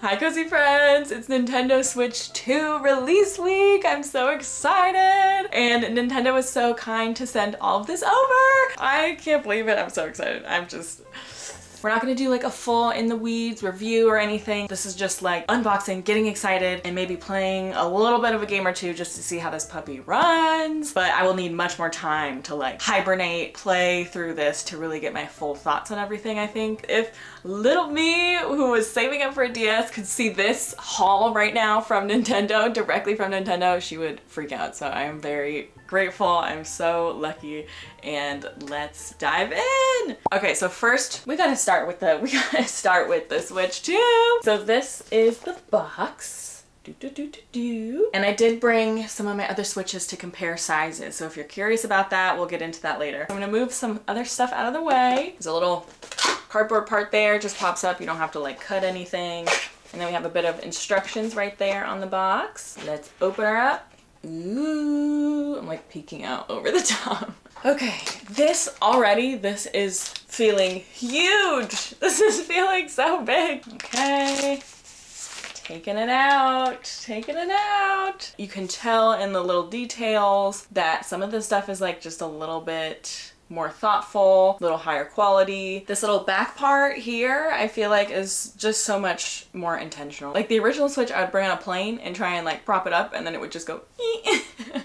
Hi Cozy friends, it's Nintendo Switch 2 release week. I'm so excited. And Nintendo was so kind to send all of this over. I can't believe it. I'm so excited. We're not gonna do like a full in the weeds review or anything. This is just like unboxing, getting excited, and maybe playing a little bit of a game or two just to see how this puppy runs. But I will need much more time to like hibernate, play through this to really get my full thoughts on everything, I think. If little me, who was saving up for a DS, could see this haul right now from Nintendo, directly from Nintendo, she would freak out. So I am very grateful. I'm so lucky, and let's dive in. Okay, so first we gotta start with the Switch 2. So this is the box. And I did bring some of my other Switches to compare sizes. So if you're curious about that, we'll get into that later. I'm gonna move some other stuff out of the way. There's a little cardboard part there, just pops up. You don't have to like cut anything. And then we have a bit of instructions right there on the box. Let's open her up. Ooh, I'm like peeking out over the top. Okay, this is feeling huge. This is feeling so big. Okay, taking it out. You can tell in the little details that some of this stuff is like just a little bit more thoughtful, a little higher quality. This little back part here, I feel like is just so much more intentional. Like the original Switch, I would bring on a plane and try and like prop it up and then it would just go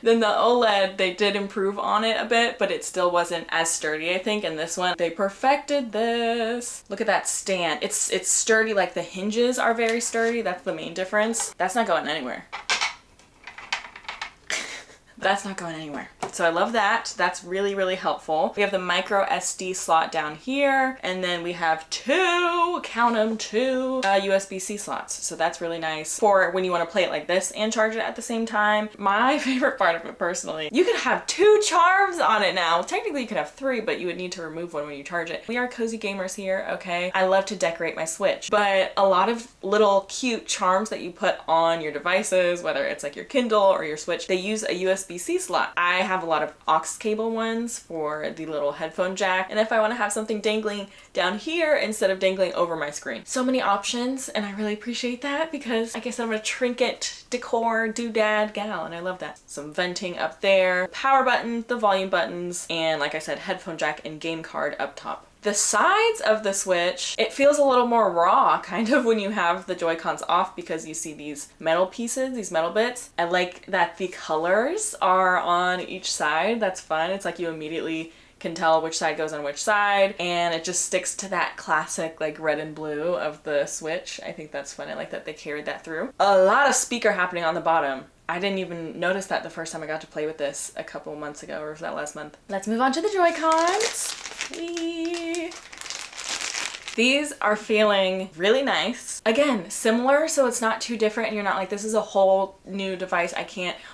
Then the OLED, they did improve on it a bit, but it still wasn't as sturdy, I think. And this one, they perfected this. Look at that stand. It's sturdy, like the hinges are very sturdy. That's the main difference. That's not going anywhere. That's not going anywhere. So I love that. That's really, really helpful. We have the micro SD slot down here, and then we have two, count them, two USB-C slots. So that's really nice for when you want to play it like this and charge it at the same time. My favorite part of it personally, you could have two charms on it now. Technically you could have three, but you would need to remove one when you charge it. We are cozy gamers here, okay? I love to decorate my Switch, but a lot of little cute charms that you put on your devices, whether it's like your Kindle or your Switch, they use a USB-C slot. I have a lot of aux cable ones for the little headphone jack, and if I want to have something dangling down here instead of dangling over my screen. So many options, and I really appreciate that because I guess I'm a trinket decor doodad gal, and I love that. Some venting up there, power button, the volume buttons, and like I said, headphone jack and game card up top. The sides of the Switch, it feels a little more raw kind of when you have the Joy-Cons off because you see these metal pieces, these metal bits. I like that the colors are on each side. That's fun. It's like you immediately can tell which side goes on which side, and it just sticks to that classic like red and blue of the Switch. I think that's fun. I like that they carried that through. A lot of speaker happening on the bottom. I didn't even notice that the first time I got to play with this a couple months ago, or was that last month? Let's move on to the Joy-Cons. These are feeling really nice. Again, similar, so it's not too different and you're not like, this is a whole new device.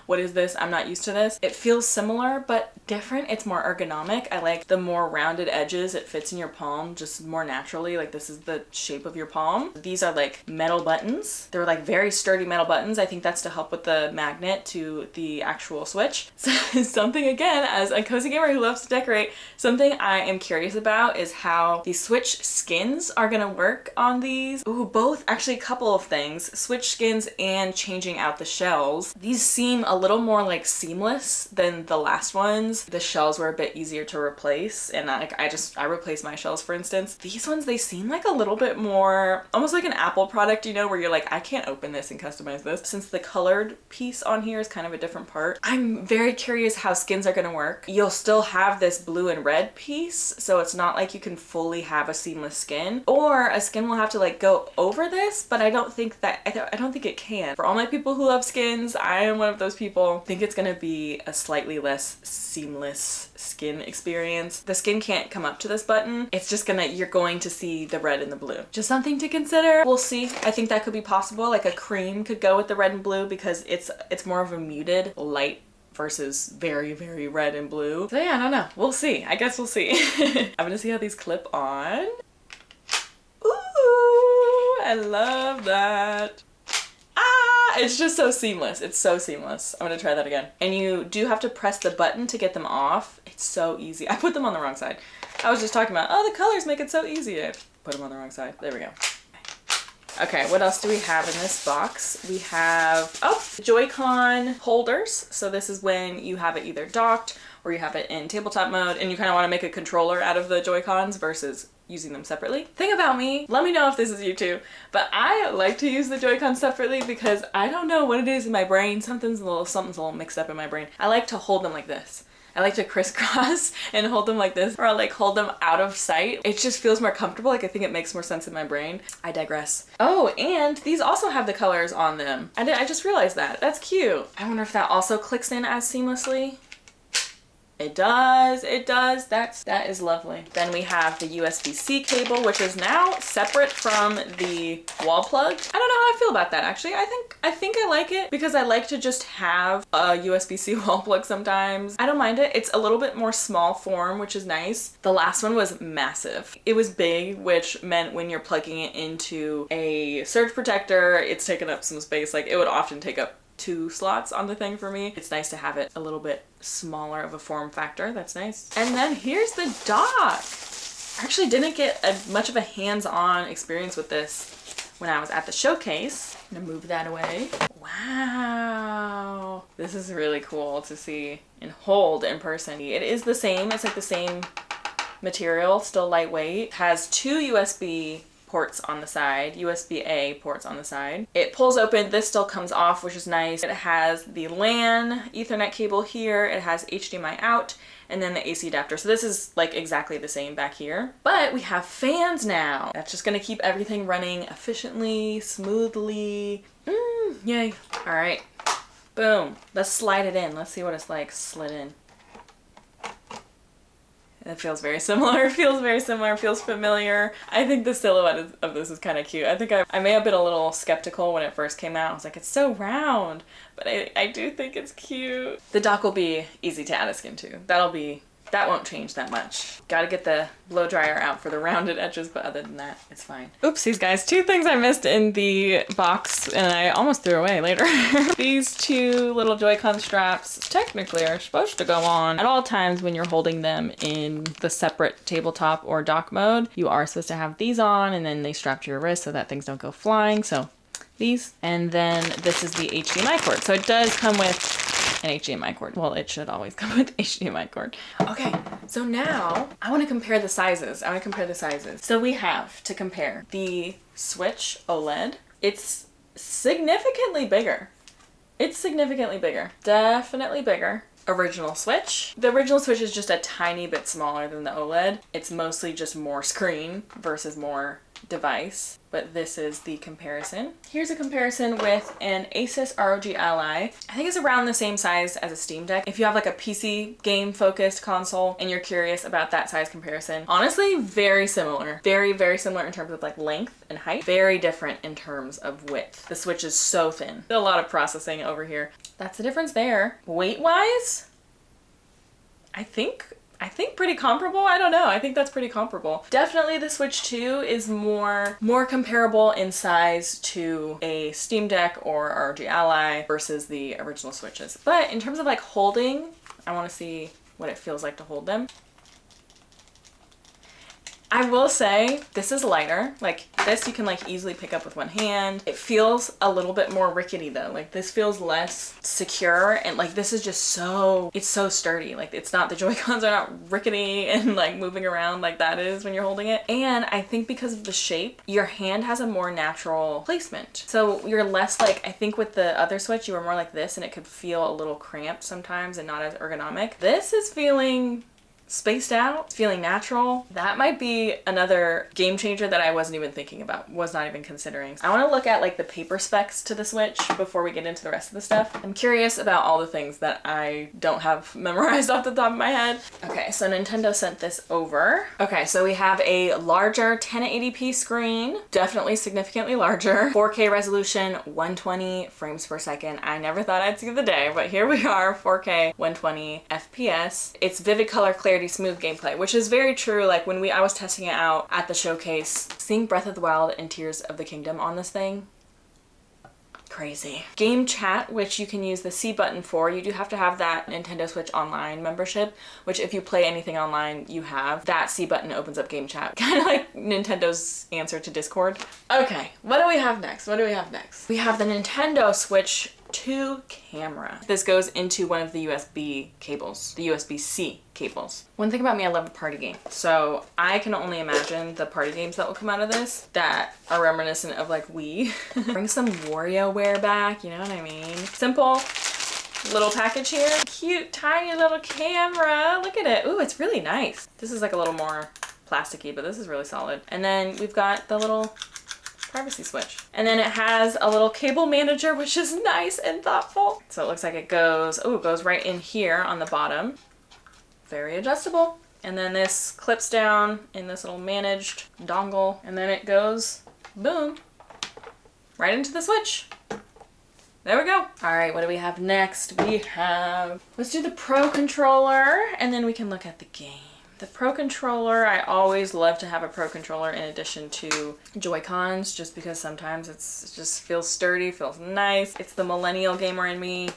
What is this? I'm not used to this. It feels similar, but different. It's more ergonomic. I like the more rounded edges. It fits in your palm just more naturally. Like this is the shape of your palm. These are like metal buttons. They're like very sturdy metal buttons. I think that's to help with the magnet to the actual Switch. So something, again, as a cozy gamer who loves to decorate, something I am curious about is how the Switch skins are gonna work on these. Ooh, both, actually a couple of things. Switch skins and changing out the shells. These seem a little more like seamless than the last ones. The shells were a bit easier to replace, and I replaced my shells, for instance. These ones, they seem like a little bit more, almost like an Apple product, you know, where you're like, I can't open this and customize this. Since the colored piece on here is kind of a different part. I'm very curious how skins are gonna work. You'll still have this blue and red piece, so it's not like you can fully have a seamless skin. Or a skin will have to like go over this, but I don't think it can. For all my people who love skins, I am one of those people. I think it's gonna be a slightly less seamless skin experience. The skin can't come up to this button. It's just you're going to see the red and the blue. Just something to consider. We'll see. I think that could be possible. Like a cream could go with the red and blue because it's more of a muted light versus very, very red and blue. So yeah, I don't know. We'll see. I guess we'll see. I'm gonna see how these clip on. I love that. It's just so seamless. It's so seamless. I'm gonna try that again. And you do have to press the button to get them off. It's so easy. I put them on the wrong side. I was just talking about, oh, the colors make it so easy. I put them on the wrong side. There we go. Okay, what else do we have in this box? We have, oh, Joy-Con holders. So this is when you have it either docked or you have it in tabletop mode and you kind of want to make a controller out of the Joy-Cons versus using them separately. Thing about me, let me know if this is you too, but I like to use the Joy-Cons separately because I don't know what it is in my brain. Something's a little mixed up in my brain. I like to hold them like this. I like to crisscross and hold them like this, or I'll like hold them out of sight. It just feels more comfortable. Like I think it makes more sense in my brain. I digress. Oh, and these also have the colors on them. I just realized that. That's cute. I wonder if that also clicks in as seamlessly. It does, it does. That is lovely. Then we have the USB-C cable, which is now separate from the wall plug. I don't know how I feel about that actually. I think I like it because I like to just have a USB-C wall plug sometimes. I don't mind it. It's a little bit more small form, which is nice. The last one was massive. It was big, which meant when you're plugging it into a surge protector, it's taking up some space. Like it would often take up 2 slots on the thing for me. It's nice to have it a little bit smaller of a form factor. That's nice. And then here's the dock. I actually didn't get much of a hands-on experience with this when I was at the showcase. I'm gonna move that away. Wow. This is really cool to see and hold in person. It is the same. It's like the same material, still lightweight. It has 2 USB ports on the side, USB-A ports on the side. It pulls open, this still comes off, which is nice. It has the LAN Ethernet cable here, it has HDMI out, and then the AC adapter. So this is like exactly the same back here. But we have fans now. That's just gonna keep everything running efficiently, smoothly. Yay. All right, boom. Let's slide it in. Let's see what it's like slid in. It feels very similar, feels familiar. I think the silhouette of this is kind of cute. I think I may have been a little skeptical when it first came out. I was like, it's so round, but I do think it's cute. The dock will be easy to add a skin to. That won't change that much. Gotta get the blow dryer out for the rounded edges, but other than that, it's fine. Oopsies, guys. 2 things I missed in the box and I almost threw away later. These 2 little Joy-Con straps technically are supposed to go on at all times when you're holding them in the separate tabletop or dock mode. You are supposed to have these on and then they strap to your wrist so that things don't go flying. So these, and then this is the HDMI cord. So it does come with an HDMI cord. Well, it should always come with HDMI cord. Okay, so now I want to compare the sizes. So we have to compare the Switch OLED. It's significantly bigger. Definitely bigger. Original Switch. The original Switch is just a tiny bit smaller than the OLED. It's mostly just more screen versus more device, but this is the comparison. Here's a comparison with an Asus ROG Ally. I think it's around the same size as a Steam Deck. If you have like a PC game focused console and you're curious about that size comparison, honestly, very similar. Very, very similar in terms of like length and height. Very different in terms of width. The Switch is so thin. A lot of processing over here. That's the difference there. Weight wise, I think pretty comparable. I don't know. I think that's pretty comparable. Definitely the Switch 2 is more comparable in size to a Steam Deck or ROG Ally versus the original Switches. But in terms of like holding, I want to see what it feels like to hold them. I will say this is lighter. Like this you can like easily pick up with one hand. It feels a little bit more rickety though. Like this feels less secure and like this is just it's so sturdy. Like it's not, the Joy-Cons are not rickety and like moving around like that is when you're holding it. And I think because of the shape, your hand has a more natural placement. So you're less like, I think with the other Switch you were more like this and it could feel a little cramped sometimes and not as ergonomic. This is feeling spaced out, feeling natural. That might be another game changer that I wasn't even thinking about, was not even considering. I want to look at like the paper specs to the Switch before we get into the rest of the stuff. I'm curious about all the things that I don't have memorized off the top of my head. Okay, so Nintendo sent this over. Okay, so we have a larger 1080p screen, definitely significantly larger, 4K resolution, 120 frames per second. I never thought I'd see the day, but here we are, 4K, 120 FPS. It's vivid color, clarity, smooth gameplay, which is very true. Like when I was testing it out at the showcase, seeing Breath of the Wild and Tears of the Kingdom on this thing, crazy. Game chat, which you can use the C button for. You do have to have that Nintendo Switch Online membership, which if you play anything online, you have. That C button opens up game chat. Kind of like Nintendo's answer to Discord. Okay, what do we have next? What do we have next? We have the Nintendo Switch 2 camera. This goes into one of the USB cables, the USB-C cables. One thing about me, I love a party game. So I can only imagine the party games that will come out of this that are reminiscent of like Wii. Bring some WarioWare back, you know what I mean? Simple little package here. Cute, tiny little camera. Look at it. Ooh, it's really nice. This is like a little more plasticky, but this is really solid. And then we've got the little privacy switch. And then it has a little cable manager, which is nice and thoughtful. So it looks like it goes, oh, it goes right in here on the bottom. Very adjustable. And then this clips down in this little managed dongle. And then it goes, boom, right into the switch. There we go. All right, what do we have next? We have, let's do the Pro Controller, and then we can look at the game. The Pro Controller, I always love to have a Pro Controller in addition to Joy-Cons, just because sometimes it just feels sturdy, feels nice. It's the millennial gamer in me.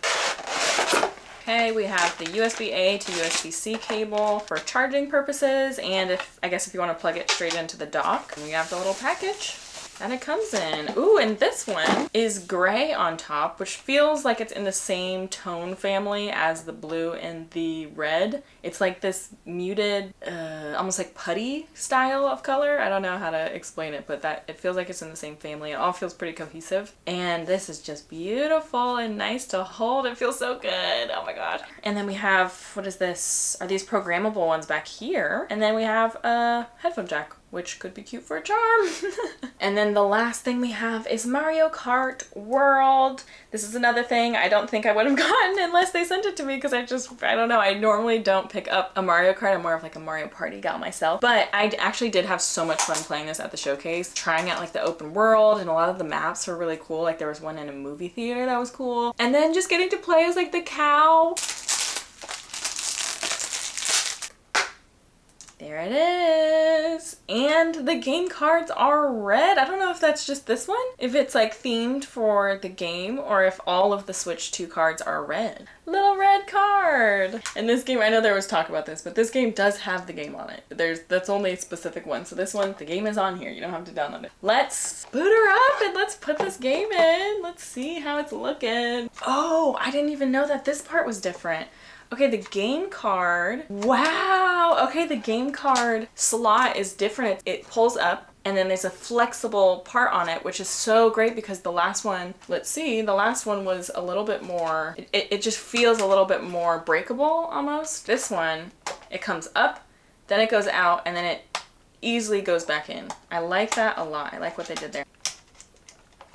Okay, we have the USB-A to USB-C cable for charging purposes, and I guess if you want to plug it straight into the dock. And we have the little package that it comes in. Ooh, and this one is gray on top, which feels like it's in the same tone family as the blue and the red. It's like this muted, almost like putty style of color. I don't know how to explain it, but it feels like it's in the same family. It all feels pretty cohesive. And this is just beautiful and nice to hold. It feels so good. Oh my God. And then we have, what is this? Are these programmable ones back here? And then we have a headphone jack, which could be cute for a charm. And then the last thing we have is Mario Kart World. This is another thing I don't think I would have gotten unless they sent it to me, because I don't know, I normally don't pick up a Mario Kart. I'm more of like a Mario Party gal myself. But I actually did have so much fun playing this at the showcase, trying out like the open world, and a lot of the maps were really cool. Like there was one in a movie theater that was cool. And then just getting to play as like the cow. There it is. And the game cards are red. I don't know if that's just this one, if it's like themed for the game, or if all of the Switch 2 cards are red. Little red card. And this game, I know there was talk about this, but this game does have the game on it. That's only a specific one. So this one, the game is on here. You don't have to download it. Let's boot her up and let's put this game in. Let's see how it's looking. Oh, I didn't even know that this part was different. Okay, the game card. Wow. Okay, the game card slot is different. It pulls up and then there's a flexible part on it, which is so great because the last one, let's see, the last one was a little bit more, it just feels a little bit more breakable almost. This one, it comes up, then it goes out, and then it easily goes back in. I like that a lot. I like what they did there.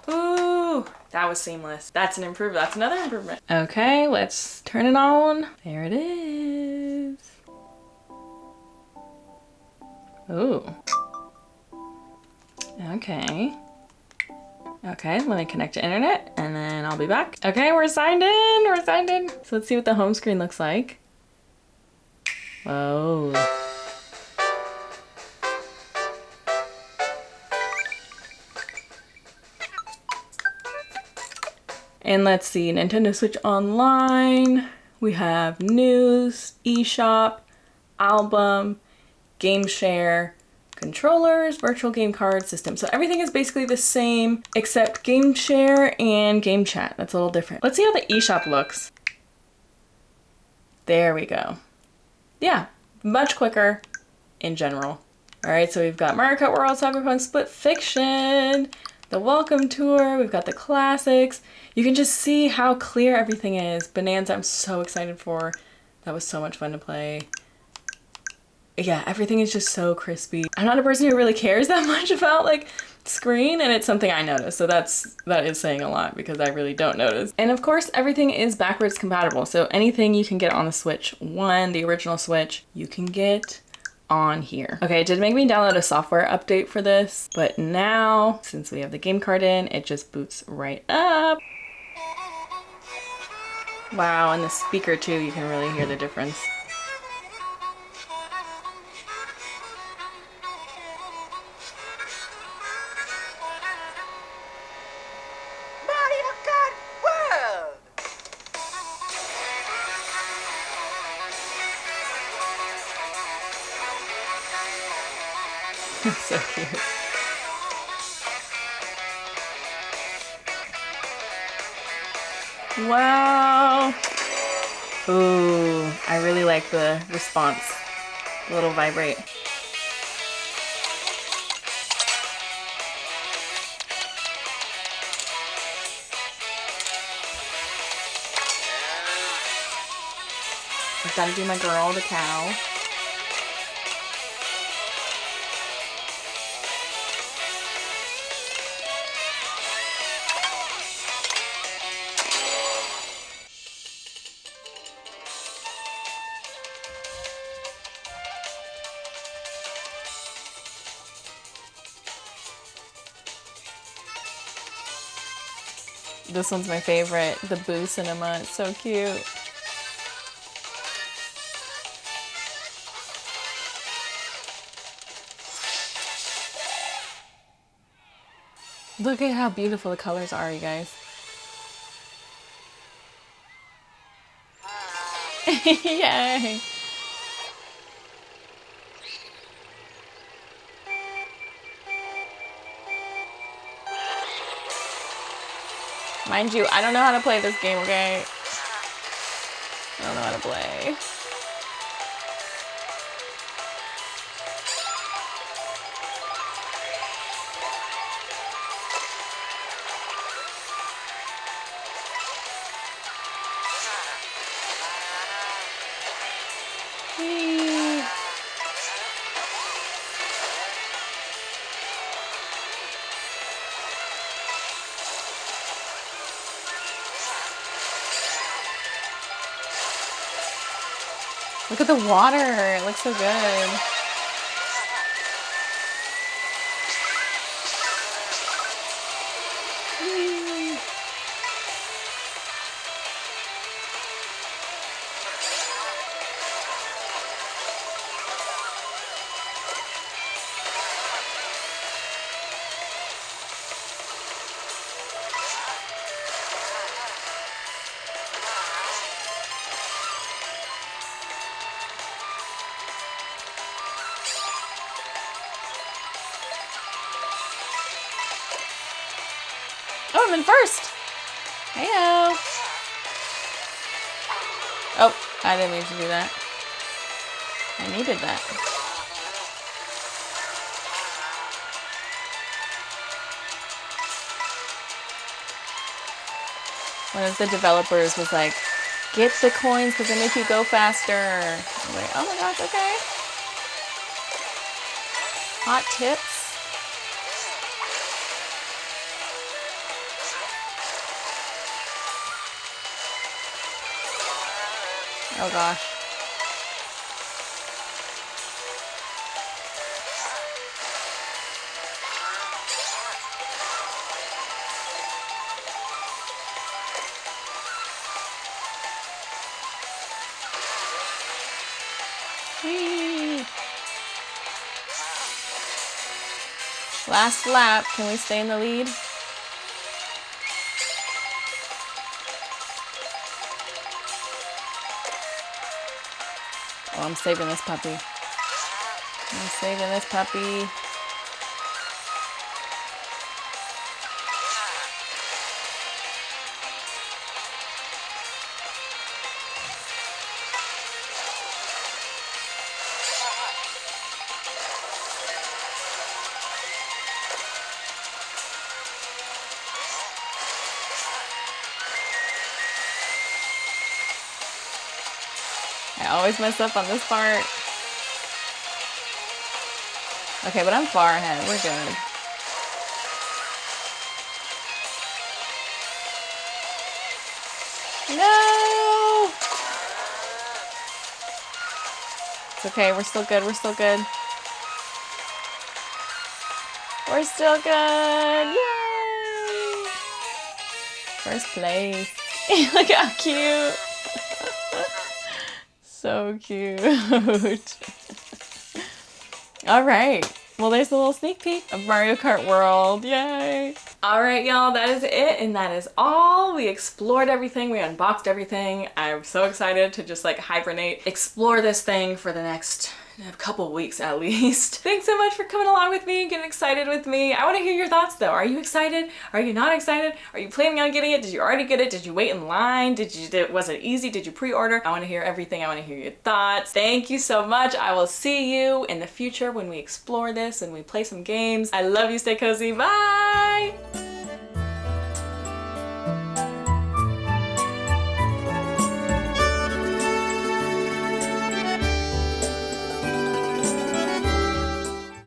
Ooh, that was seamless. That's an improvement. That's another improvement. Okay, let's turn it on. There it is. Ooh. Okay. Okay, let me connect to internet and then I'll be back. Okay, we're signed in. We're signed in. So let's see what the home screen looks like. Whoa. And let's see, Nintendo Switch Online. We have news, eShop, album, game share, controllers, virtual game card system. So everything is basically the same except game share and game chat. That's a little different. Let's see how the eShop looks. There we go. Yeah, much quicker in general. All right, so we've got Mario Kart World, Cyberpunk, Split Fiction, the Welcome Tour, we've got the classics. You can just see how clear everything is. Bonanza, I'm so excited for. That was so much fun to play. Yeah, everything is just so crispy. I'm not a person who really cares that much about like screen, and it's something I notice. So that is saying a lot because I really don't notice. And of course, everything is backwards compatible. So anything you can get on the Switch 1, the original Switch, you can get on here. Okay, it did make me download a software update for this, but now since we have the game card in, it just boots right up. Wow, and the speaker too, you can really hear the difference. So cute. Wow. Ooh, I really like the response. The little vibrate. I've got to do my girl, the cow. This one's my favorite, the Boo Cinema. It's so cute. Look at how beautiful the colors are, you guys. Yay! Mind you, I don't know how to play this game, okay? I don't know how to play. Whee. Look at the water. It looks so good. Oh, I'm in first. Heyo. Oh, I didn't mean to do that. I needed that. One of the developers was like, get the coins because they make you go faster. I'm like, oh my gosh, okay. Hot tips. Oh gosh. Whee. Last lap. Can we stay in the lead? Oh, I'm saving this puppy. I'm saving this puppy. I always mess up on this part. Okay, but I'm far ahead. We're good. No! It's okay. We're still good. We're still good. We're still good. Yay! First place. Look how cute. So cute. All right. Well, there's a little sneak peek of Mario Kart World. Yay. All right, y'all, that is it, and that is all. We explored everything, we unboxed everything. I'm so excited to just like hibernate, explore this thing for the next couple weeks at least. Thanks so much for coming along with me and getting excited with me. I want to hear your thoughts though. Are you excited? Are you not excited? Are you planning on getting it? Did you already get it? Did you wait in line? Was it easy? Did you pre-order? I want to hear everything. I want to hear your thoughts. Thank you so much. I will see you in the future when we explore this and we play some games. I love you. Stay cozy. Bye.